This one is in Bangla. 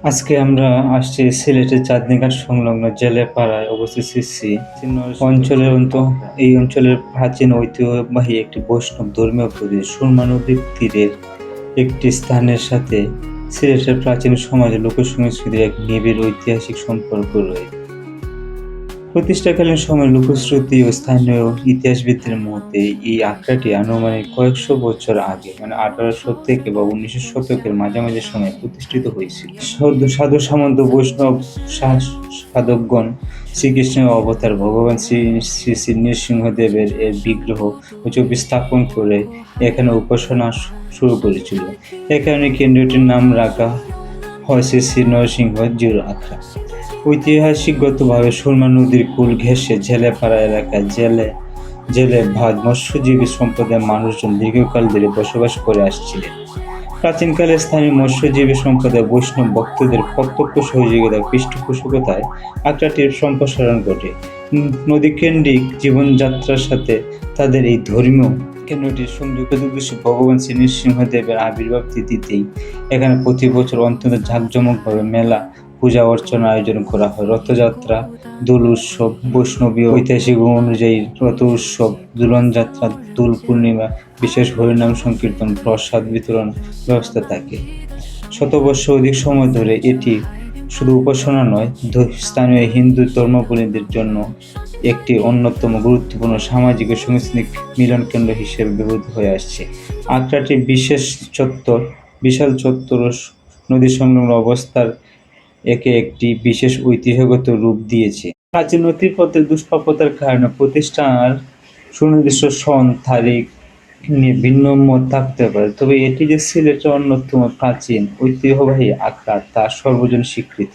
আজকে আমরা আসছি সিলেটের চাঁদনীঘাট সংলগ্ন জেলেপাড়ায় অবস্থিত শ্রী অঞ্চলের এই অঞ্চলের প্রাচীন ঐতিহ্যবাহী একটি বৈষ্ণব ধর্মীয় প্রদেশ সুরমা নদীর তীরের একটি স্থানের সাথে সিলেটের প্রাচীন সমাজে লোকসংস্কৃতির এক নিবিড় ঐতিহাসিক সম্পর্ক রয়েছে। প্রতিষ্ঠাকালীন সময়ে লোকশ্রুতি ও স্থানীয় ইতিহাসবিদদের মতে এই আখড়াটি আনুমানিক কয়েকশো বছর আগে মানে 1800 থেকে বা 1900 শতকের মাঝামাঝি সময়ে প্রতিষ্ঠিত হয়েছিল। সাধু সামন্ত বৈষ্ণব সাধকগণ শ্রীকৃষ্ণের অবতার ভগবান শ্রী শ্রী শ্রী নৃসিংহদেবের এর বিগ্রহ ও ছবি স্থাপন করে এখানে উপাসনা শুরু করেছিল। এ কারণে কেন্দ্রটির নাম রাখা হয় শ্রী শ্রী নরসিংহ জিউর আখড়া। ঐতিহাসিকগতভাবে সুরমা নদীর কূল ঘেঁষে জেলেপাড়া এলাকায় জেলে ভাত মৎস্যজীবী সম্প্রদায়ের মানুষজন দীর্ঘকাল ধরে বসবাস করে আসছিলেন। প্রাচীনকালে স্থানীয় মৎস্যজীবী সম্প্রদায় বৈষ্ণব ভক্তদের প্রত্যক্ষ সহযোগিতা পৃষ্ঠপোষকতায় আখড়াটির সম্প্রসারণ ঘটে। নদীকেন্দ্রিক জীবনযাত্রার সাথে তাদের এই ধর্মীয় কেন্দ্রটির সংযুক্ত উদ্দেশ্যে ভগবান শ্রী নৃসিংহদেবের আবির্ভাব তিথিতেই এখানে প্রতি বছর অত্যন্ত জাঁকজমকভাবে মেলা পূজা অর্চনা আয়োজন করা হয়। রথযাত্রা, দোল উৎসব, বৈষ্ণবীয় ঐতিহাসিক অনুযায়ী রথ উৎসব, দোলনযাত্রা, দোল পূর্ণিমা, বিশেষ হরিনাম সংকীর্তন, প্রসাদ বিতরণ ব্যবস্থা থাকে। শতবর্ষ অধিক সময় ধরে এটি শুধু উপাসনা নয়, স্থানীয় হিন্দু ধর্মাবলম্বীদের জন্য একটি অন্যতম গুরুত্বপূর্ণ সামাজিক ও সাংস্কৃতিক মিলন কেন্দ্র হিসেবে ব্যবহৃত হয়ে আসছে। আখড়াটির বিশাল চত্বর ও নদী সংলগ্ন অবস্থার একে একটি বিশেষ ঐতিহ্যগত রূপ দিয়েছে। প্রাচীন নথিপত্রের দুষ্প্রাপ্যতার কারণে প্রতিষ্ঠার সুনির্দিষ্ট সন তারিখ নিয়ে ভিন্ন মত থাকতে পারে, তবে এটি যে সিলেটের অন্যতম প্রাচীন ঐতিহ্যবাহী আখড়া তা সর্বজন স্বীকৃত।